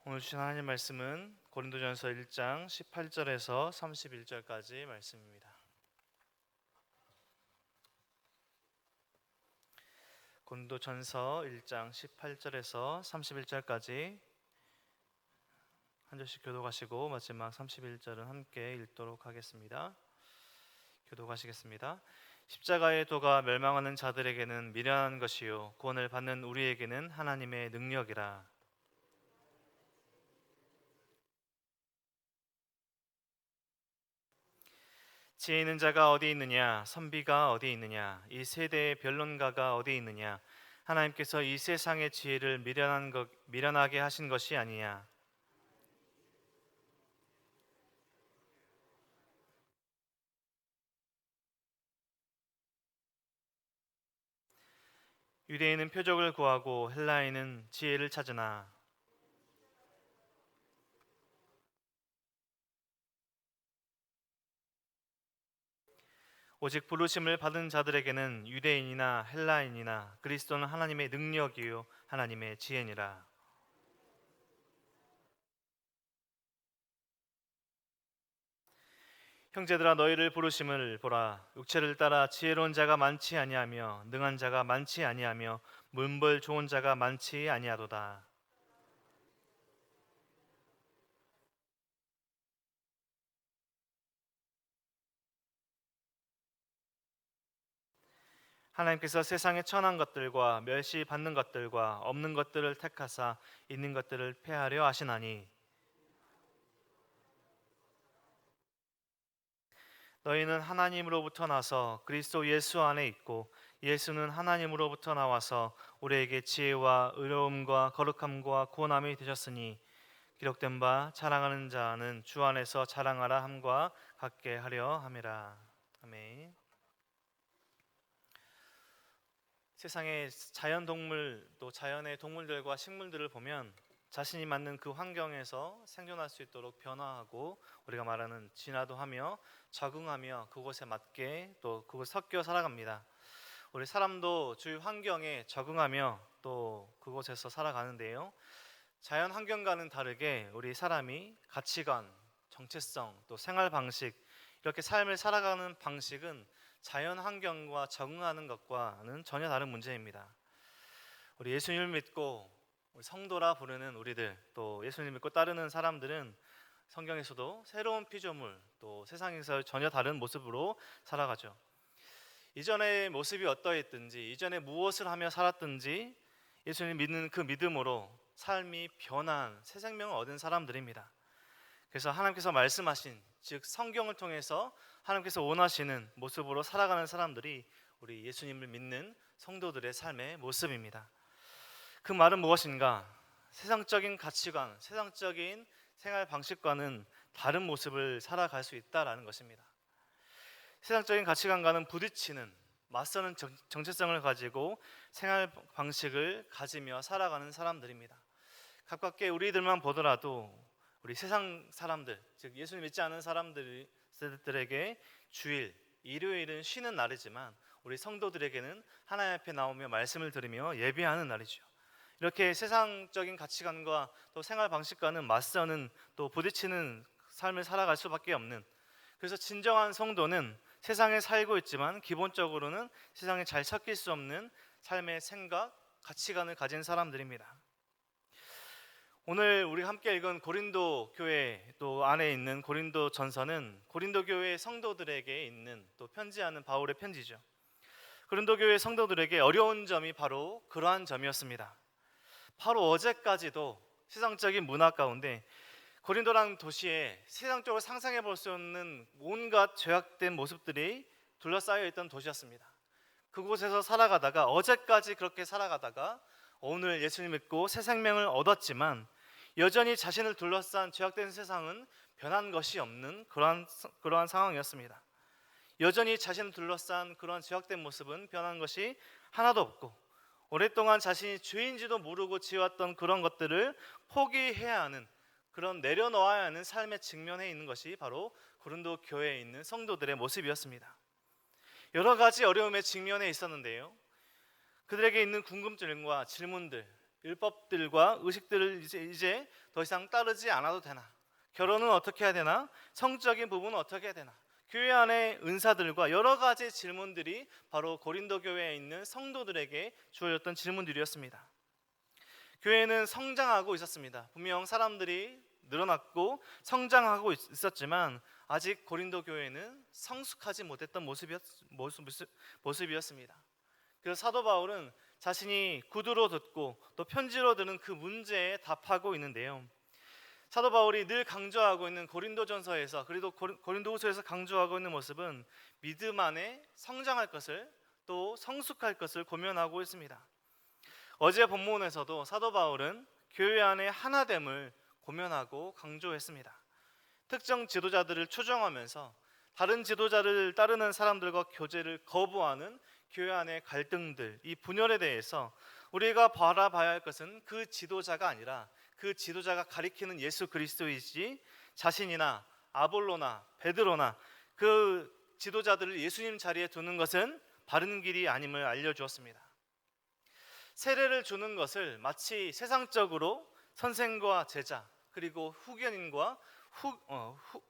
오늘 주신 하나님 말씀은 고린도전서 1장 18절에서 31절까지 말씀입니다. 고린도전서 1장 18절에서 31절까지 한 절씩 교독하시고 마지막 31절은 함께 읽도록 하겠습니다. 교독하시겠습니다. 십자가의 도가 멸망하는 자들에게는 미련한 것이요 구원을 받는 우리에게는 하나님의 능력이라. 지혜 있는 자가 어디 있느냐? 선비가 어디 있느냐? 이 세대의 변론가가 어디 있느냐? 하나님께서 이 세상의 지혜를 미련하게 하신 것이 아니냐? 유대인은 표적을 구하고 헬라인은 지혜를 찾으나 오직 부르심을 받은 자들에게는 유대인이나 헬라인이나 그리스도는 하나님의 능력이요 하나님의 지혜니라. 형제들아 너희를 부르심을 보라. 육체를 따라 지혜로운 자가 많지 아니하며 능한 자가 많지 아니하며 문벌 좋은 자가 많지 아니하도다. 하나님께서 세상의 천한 것들과 멸시받는 것들과 없는 것들을 택하사 있는 것들을 폐하려 하시나니 너희는 하나님으로부터 나서 그리스도 예수 안에 있고 예수는 하나님으로부터 나와서 우리에게 지혜와 의로움과 거룩함과 구원함이 되셨으니 기록된 바 자랑하는 자는 주 안에서 자랑하라 함과 같게 하려 함이라. 아멘. 세상의 자연 동물 또 자연의 동물들과 식물들을 보면 자신이 맞는 그 환경에서 생존할 수 있도록 변화하고 우리가 말하는 진화도 하며 적응하며 그곳에 맞게 또 그곳 섞여 살아갑니다. 우리 사람도 주위 환경에 적응하며 또 그곳에서 살아가는데요. 자연 환경과는 다르게 우리 사람이 가치관, 정체성, 또 생활 방식 이렇게 삶을 살아가는 방식은 자연 환경과 적응하는 것과는 전혀 다른 문제입니다. 우리 예수님을 믿고 우리 성도라 부르는 우리들 또 예수님을 믿고 따르는 사람들은 성경에서도 새로운 피조물 또 세상에서 전혀 다른 모습으로 살아가죠. 이전의 모습이 어떠했든지 이전에 무엇을 하며 살았든지 예수님 믿는 그 믿음으로 삶이 변한 새 생명을 얻은 사람들입니다. 그래서 하나님께서 말씀하신 즉 성경을 통해서 하나님께서 원하시는 모습으로 살아가는 사람들이 우리 예수님을 믿는 성도들의 삶의 모습입니다. 그 말은 무엇인가? 세상적인 가치관, 세상적인 생활 방식과는 다른 모습을 살아갈 수 있다라는 것입니다. 세상적인 가치관과는 부딪히는 맞서는 정체성을 가지고 생활 방식을 가지며 살아가는 사람들입니다. 가깝게 우리들만 보더라도 우리 세상 사람들, 즉 예수를 믿지 않은 사람들에게 주일, 일요일은 쉬는 날이지만 우리 성도들에게는 하나님 앞에 나오며 말씀을 들으며 예배하는 날이죠. 이렇게 세상적인 가치관과 또 생활 방식과는 맞서는 또 부딪히는 삶을 살아갈 수밖에 없는, 그래서 진정한 성도는 세상에 살고 있지만 기본적으로는 세상에 잘 섞일 수 없는 삶의 생각, 가치관을 가진 사람들입니다. 오늘 우리 함께 읽은 고린도 교회 또 안에 있는 고린도 전서는 고린도 교회 성도들에게 있는 또 편지하는 바울의 편지죠. 고린도 교회 성도들에게 어려운 점이 바로 그러한 점이었습니다. 바로 어제까지도 세상적인 문화 가운데 고린도라는 도시에 세상적으로 상상해 볼 수 없는 온갖 죄악된 모습들이 둘러싸여 있던 도시였습니다. 그곳에서 살아가다가 어제까지 그렇게 살아가다가 오늘 예수님 믿고 새 생명을 얻었지만 여전히 자신을 둘러싼 죄악된 세상은 변한 것이 없는 그러한 상황이었습니다. 여전히 자신을 둘러싼 그러한 죄악된 모습은 변한 것이 하나도 없고 오랫동안 자신이 죄인지도 모르고 지어왔던 그런 것들을 포기해야 하는, 그런 내려놓아야 하는 삶에 직면해 있는 것이 바로 고린도 교회에 있는 성도들의 모습이었습니다. 여러 가지 어려움에 직면해 있었는데요, 그들에게 있는 궁금증과 질문들, 율법들과 의식들을 이제 더 이상 따르지 않아도 되나? 결혼은 어떻게 해야 되나? 성적인 부분은 어떻게 해야 되나? 교회 안의 은사들과 여러 가지 질문들이 바로 고린도 교회에 있는 성도들에게 주어졌던 질문들이었습니다. 교회는 성장하고 있었습니다. 분명 사람들이 늘어났고 성장하고 있었지만 아직 고린도 교회는 성숙하지 못했던 모습이었습니다. 그래서 사도 바울은 자신이 구두로 듣고 또 편지로 들은 그 문제에 답하고 있는데요. 사도 바울이 늘 강조하고 있는 고린도전서에서 그리고 고린도후서에서 강조하고 있는 모습은 믿음 안에 성장할 것을 또 성숙할 것을 고면하고 있습니다. 어제 본문에서도 사도 바울은 교회 안의 하나됨을 고면하고 강조했습니다. 특정 지도자들을 추종하면서 다른 지도자를 따르는 사람들과 교제를 거부하는 교회 안의 갈등들, 이 분열에 대해서 우리가 바라봐야 할 것은 그 지도자가 아니라 그 지도자가 가리키는 예수 그리스도이지 자신이나 아볼로나 베드로나 그 지도자들을 예수님 자리에 두는 것은 바른 길이 아님을 알려주었습니다. 세례를 주는 것을 마치 세상적으로 선생과 제자 그리고 후견인과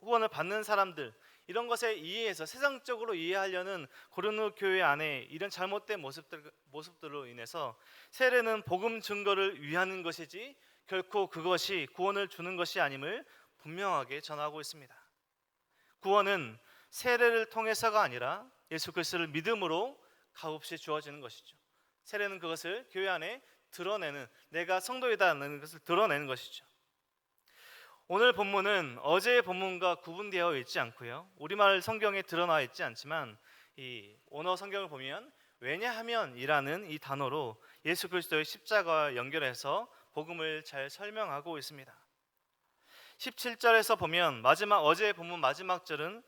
후원을 받는 사람들 이런 것에 이해해서 세상적으로 이해하려는 고린도 교회 안에 이런 잘못된 모습들로 인해서 세례는 복음 증거를 위하는 것이지 결코 그것이 구원을 주는 것이 아님을 분명하게 전하고 있습니다. 구원은 세례를 통해서가 아니라 예수 그리스도를 믿음으로 값없이 주어지는 것이죠. 세례는 그것을 교회 안에 드러내는, 내가 성도이다는 것을 드러내는 것이죠. 오늘 본문은 어제의 본문과 구분되어 있지 않고요, 우리말 성경에 드러나 있지 않지만 이 원어 성경을 보면 왜냐하면이라는 이 단어로 예수 그리스도의 십자가와 연결해서 복음을 잘 설명하고 있습니다. 17절에서 보면 어제의 본문 마지막 절은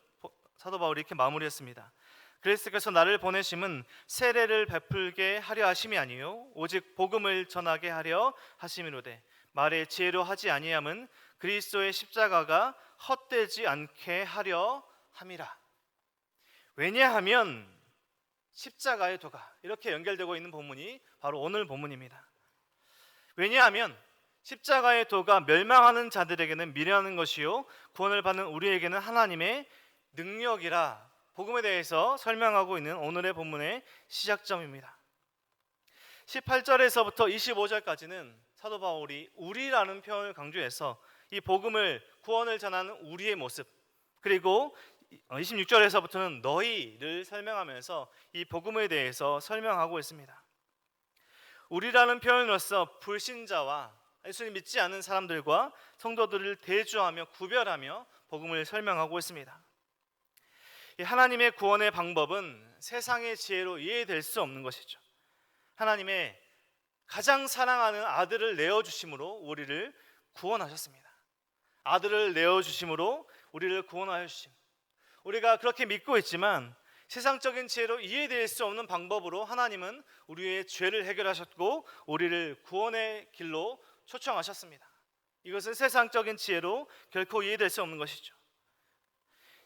사도 바울이 이렇게 마무리했습니다. 그리스도께서 나를 보내심은 세례를 베풀게 하려 하심이 아니요 오직 복음을 전하게 하려 하심이로되 말의 지혜로 하지 아니함은 그리스도의 십자가가 헛되지 않게 하려 함이라. 왜냐하면 십자가의 도가 이렇게 연결되고 있는 본문이 바로 오늘 본문입니다. 왜냐하면 십자가의 도가 멸망하는 자들에게는 미련한 것이요 구원을 받는 우리에게는 하나님의 능력이라. 복음에 대해서 설명하고 있는 오늘의 본문의 시작점입니다. 18절에서부터 25절까지는 사도 바울이 우리라는 표현을 강조해서 이 복음을, 구원을 전하는 우리의 모습, 그리고 26절에서부터는 너희를 설명하면서 이 복음에 대해서 설명하고 있습니다. 우리라는 표현으로서 불신자와 예수님 믿지 않는 사람들과 성도들을 대조하며 구별하며 복음을 설명하고 있습니다. 하나님의 구원의 방법은 세상의 지혜로 이해될 수 없는 것이죠. 하나님의 가장 사랑하는 아들을 내어주심으로 우리를 구원하셨습니다. 아들을 내어주심으로 우리를 구원하셨습니다. 우리가 그렇게 믿고 있지만 세상적인 지혜로 이해될 수 없는 방법으로 하나님은 우리의 죄를 해결하셨고 우리를 구원의 길로 초청하셨습니다. 이것은 세상적인 지혜로 결코 이해될 수 없는 것이죠.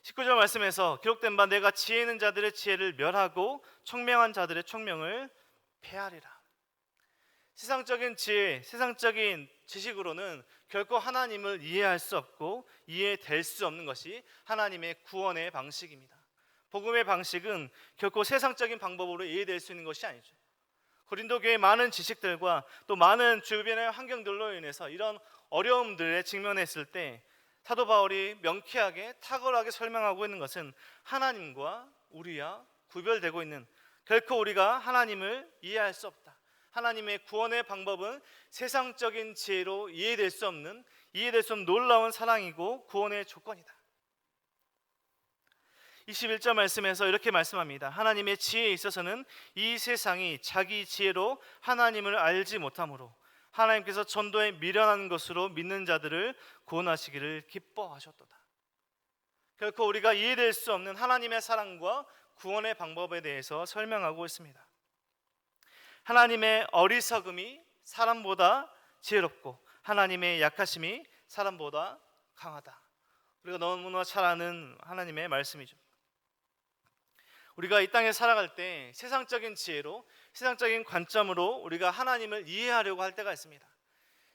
19절 말씀에서 기록된 바 내가 지혜 있는 자들의 지혜를 멸하고 총명한 자들의 총명을 폐하리라. 세상적인 지혜, 세상적인 지식으로는 결코 하나님을 이해할 수 없고 이해될 수 없는 것이 하나님의 구원의 방식입니다. 복음의 방식은 결코 세상적인 방법으로 이해될 수 있는 것이 아니죠. 고린도 교회의 많은 지식들과 또 많은 주변의 환경들로 인해서 이런 어려움들에 직면했을 때 사도 바울이 명쾌하게 탁월하게 설명하고 있는 것은 하나님과 우리와 구별되고 있는, 결코 우리가 하나님을 이해할 수 없다. 하나님의 구원의 방법은 세상적인 지혜로 이해될 수 없는 놀라운 사랑이고 구원의 조건이다. 21절 말씀에서 이렇게 말씀합니다. 하나님의 지혜에 있어서는 이 세상이 자기 지혜로 하나님을 알지 못하므로 하나님께서 전도에 미련한 것으로 믿는 자들을 구원하시기를 기뻐하셨도다. 결코 우리가 이해될 수 없는 하나님의 사랑과 구원의 방법에 대해서 설명하고 있습니다. 하나님의 어리석음이 사람보다 지혜롭고 하나님의 약하심이 사람보다 강하다. 우리가 너무나 잘 아는 하나님의 말씀이죠. 우리가 이 땅에 살아갈 때 세상적인 지혜로, 세상적인 관점으로 우리가 하나님을 이해하려고 할 때가 있습니다.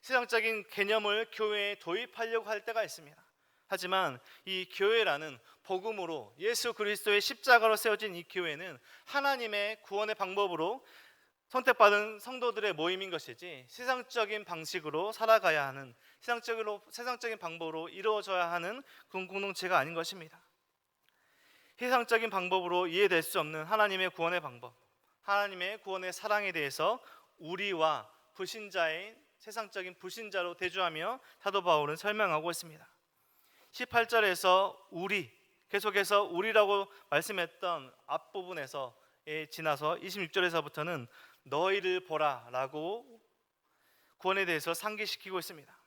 세상적인 개념을 교회에 도입하려고 할 때가 있습니다. 하지만 이 교회라는 복음으로 예수 그리스도의 십자가로 세워진 이 교회는 하나님의 구원의 방법으로 선택받은 성도들의 모임인 것이지, 세상적인 방식으로 살아가야 하는, 세상적인 방법으로 이루어져야 하는 그런 공동체가 아닌 것입니다. 세상적인 방법으로 이해될 수 없는 하나님의 구원의 방법, 하나님의 구원의 사랑에 대해서 우리와 불신자인 세상적인 불신자로 대조하며 사도 바울은 설명하고 있습니다. 18절에서 우리, 계속해서 우리라고 말씀했던 앞부분에서 지나서 26절에서부터는 너희를 보라 라고 구원에 대해서 상기시키고 있습니다.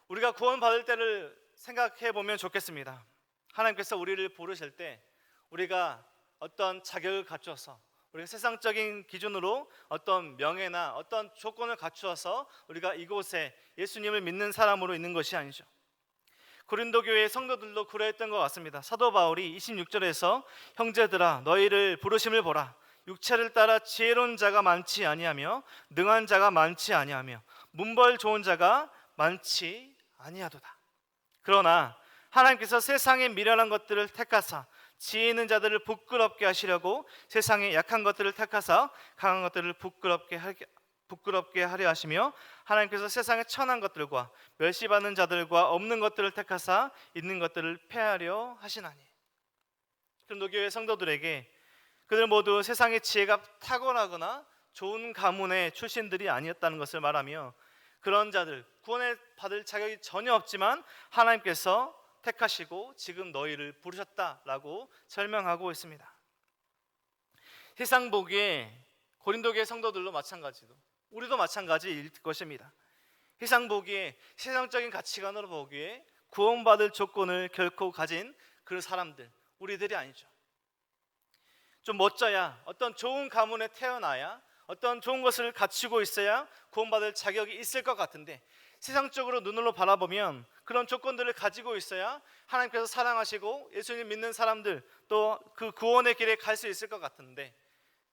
우리가 구원받을 때를 생각해 보면 좋겠습니다. 하나님께서 우리를 부르실 때 우리가 어떤 자격을 갖춰서, 우리가 세상적인 기준으로 어떤 명예나 어떤 조건을 갖추어서 우리가 이곳에 예수님을 믿는 사람으로 있는 것이 아니죠. 고린도 교회의 성도들도 그러했던 것 같습니다. 사도 바울이 26절에서 형제들아 너희를 부르심을 보라. 육체를 따라 지혜로운 자가 많지 아니하며 능한 자가 많지 아니하며 문벌 좋은 자가 많지 아니하도다. 그러나 하나님께서 세상의 미련한 것들을 택하사 지혜 있는 자들을 부끄럽게 하시려고 세상의 약한 것들을 택하사 강한 것들을 부끄럽게 하려 하시며 하나님께서 세상의 천한 것들과 멸시받는 자들과 없는 것들을 택하사 있는 것들을 폐하려 하시나니. 그런도 교회 성도들에게 그들 모두 세상의 지혜가 탁월하거나 좋은 가문의 출신들이 아니었다는 것을 말하며, 그런 자들, 구원을 받을 자격이 전혀 없지만 하나님께서 택하시고 지금 너희를 부르셨다라고 설명하고 있습니다. 세상 보기에 고린도 교회 성도들도 마찬가지로, 우리도 마찬가지일 것입니다. 세상 보기에, 세상적인 가치관으로 보기에 구원받을 조건을 결코 가진 그 사람들, 우리들이 아니죠. 좀 멋져야, 어떤 좋은 가문에 태어나야, 어떤 좋은 것을 갖추고 있어야 구원받을 자격이 있을 것 같은데, 세상적으로 눈으로 바라보면 그런 조건들을 가지고 있어야 하나님께서 사랑하시고 예수님 믿는 사람들, 또 그 구원의 길에 갈 수 있을 것 같은데,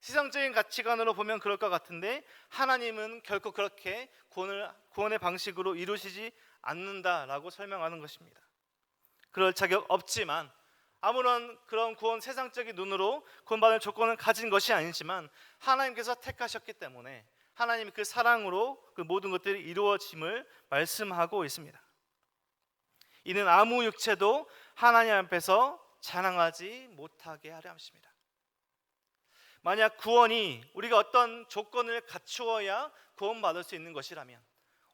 세상적인 가치관으로 보면 그럴 것 같은데 하나님은 결코 그렇게 구원의 방식으로 이루시지 않는다라고 설명하는 것입니다. 그럴 자격 없지만, 아무런 그런 구원, 세상적인 눈으로 구원받을 조건을 가진 것이 아니지만 하나님께서 택하셨기 때문에 하나님이 그 사랑으로 그 모든 것들이 이루어짐을 말씀하고 있습니다. 이는 아무 육체도 하나님 앞에서 자랑하지 못하게 하려 하십니다. 만약 구원이 우리가 어떤 조건을 갖추어야 구원받을 수 있는 것이라면,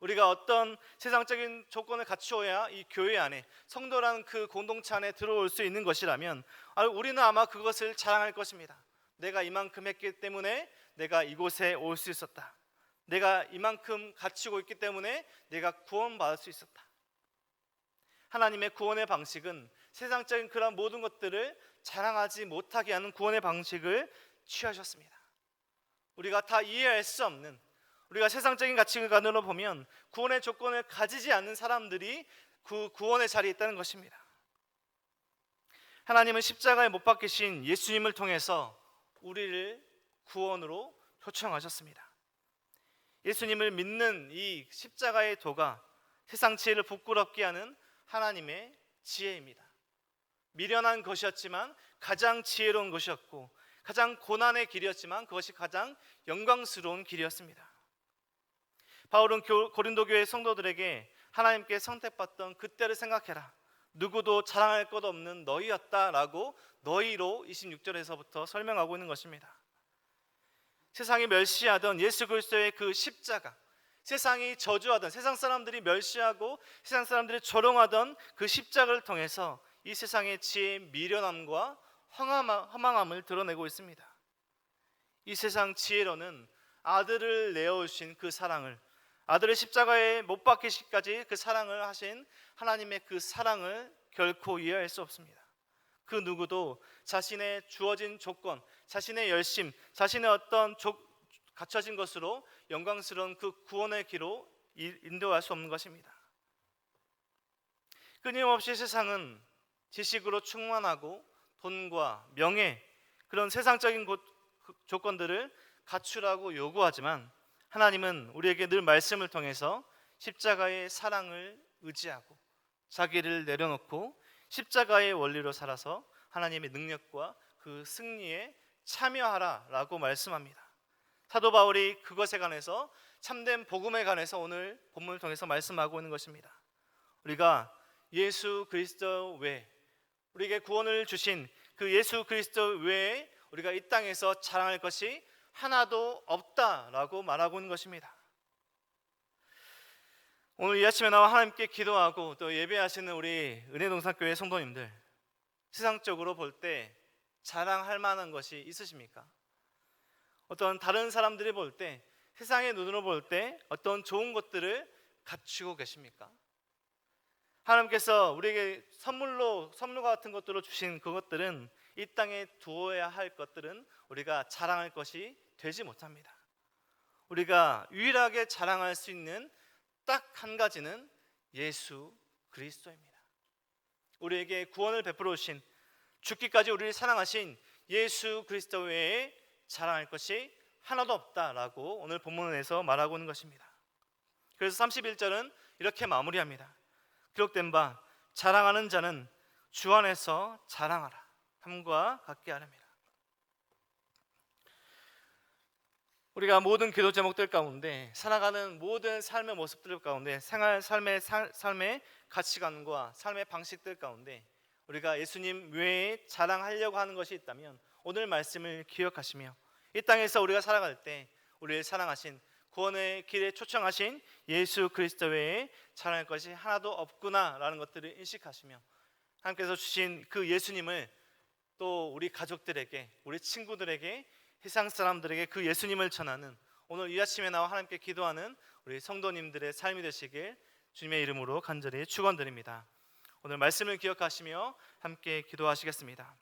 우리가 어떤 세상적인 조건을 갖추어야 이 교회 안에, 성도라는 그 공동체 안에 들어올 수 있는 것이라면 우리는 아마 그것을 자랑할 것입니다. 내가 이만큼 했기 때문에 내가 이곳에 올 수 있었다. 내가 이만큼 갖추고 있기 때문에 내가 구원받을 수 있었다. 하나님의 구원의 방식은 세상적인 그런 모든 것들을 자랑하지 못하게 하는 구원의 방식을 취하셨습니다. 우리가 다 이해할 수 없는, 우리가 세상적인 가치관으로 보면 구원의 조건을 가지지 않는 사람들이 그 구원의 자리에 있다는 것입니다. 하나님은 십자가에 못 박히신 예수님을 통해서 우리를 구원으로 초청하셨습니다. 예수님을 믿는 이 십자가의 도가 세상 지혜를 부끄럽게 하는 하나님의 지혜입니다. 미련한 것이었지만 가장 지혜로운 것이었고, 가장 고난의 길이었지만 그것이 가장 영광스러운 길이었습니다. 바울은 고린도 교회 성도들에게 하나님께 선택받던 그때를 생각해라. 누구도 자랑할 것 없는 너희였다라고 너희로 26절에서부터 설명하고 있는 것입니다. 세상이 멸시하던 예수 그리스도의 그 십자가, 세상이 저주하던, 세상 사람들이 멸시하고 세상 사람들이 조롱하던 그 십자가를 통해서 이 세상의 지혜의 미련함과 허망함을 드러내고 있습니다. 이 세상 지혜로는 아들을 내어주신 그 사랑을, 아들의 십자가에 못 박히시기까지 그 사랑을 하신 하나님의 그 사랑을 결코 이해할 수 없습니다. 그 누구도 자신의 주어진 조건, 자신의 열심, 자신의 어떤 갖춰진 것으로 영광스러운 그 구원의 길로 인도할 수 없는 것입니다. 끊임없이 세상은 지식으로 충만하고 돈과 명예, 그런 세상적인 조건들을 갖추라고 요구하지만 하나님은 우리에게 늘 말씀을 통해서 십자가의 사랑을 의지하고 자기를 내려놓고 십자가의 원리로 살아서 하나님의 능력과 그 승리에 참여하라라고 말씀합니다. 사도 바울이 그것에 관해서, 참된 복음에 관해서 오늘 본문을 통해서 말씀하고 있는 것입니다. 우리가 예수 그리스도 외에, 우리에게 구원을 주신 그 예수 그리스도 외에 우리가 이 땅에서 자랑할 것이 하나도 없다라고 말하고 있는 것입니다. 오늘 이 아침에 나와 하나님께 기도하고 또 예배하시는 우리 은혜동산교회 성도님들, 세상적으로 볼 때 자랑할 만한 것이 있으십니까? 어떤 다른 사람들이 볼 때, 세상의 눈으로 볼 때 어떤 좋은 것들을 갖추고 계십니까? 하나님께서 우리에게 선물 같은 것들을 주신 그것들은, 이 땅에 두어야 할 것들은 우리가 자랑할 것이 되지 못합니다. 우리가 유일하게 자랑할 수 있는 딱 한 가지는 예수 그리스도입니다. 우리에게 구원을 베풀어 주신, 죽기까지 우리를 사랑하신 예수 그리스도 외에 자랑할 것이 하나도 없다라고 오늘 본문에서 말하고 있는 것입니다. 그래서 31절은 이렇게 마무리합니다. 기록된 바 자랑하는 자는 주 안에서 자랑하라 함과 같게 하렵니다. 우리가 모든 기도 제목들 가운데, 살아가는 모든 삶의 모습들 가운데, 삶의 가치관과 삶의 방식들 가운데 우리가 예수님 외에 자랑하려고 하는 것이 있다면 오늘 말씀을 기억하시며 이 땅에서 우리가 살아갈 때 우리를 사랑하신, 구원의 길에 초청하신 예수 그리스도 외에 자랑할 것이 하나도 없구나라는 것들을 인식하시며 하나님께서 주신 그 예수님을 또 우리 가족들에게, 우리 친구들에게, 세상 사람들에게 그 예수님을 전하는, 오늘 이 아침에 나와 하나님께 기도하는 우리 성도님들의 삶이 되시길 주님의 이름으로 간절히 축원드립니다. 오늘 말씀을 기억하시며 함께 기도하시겠습니다.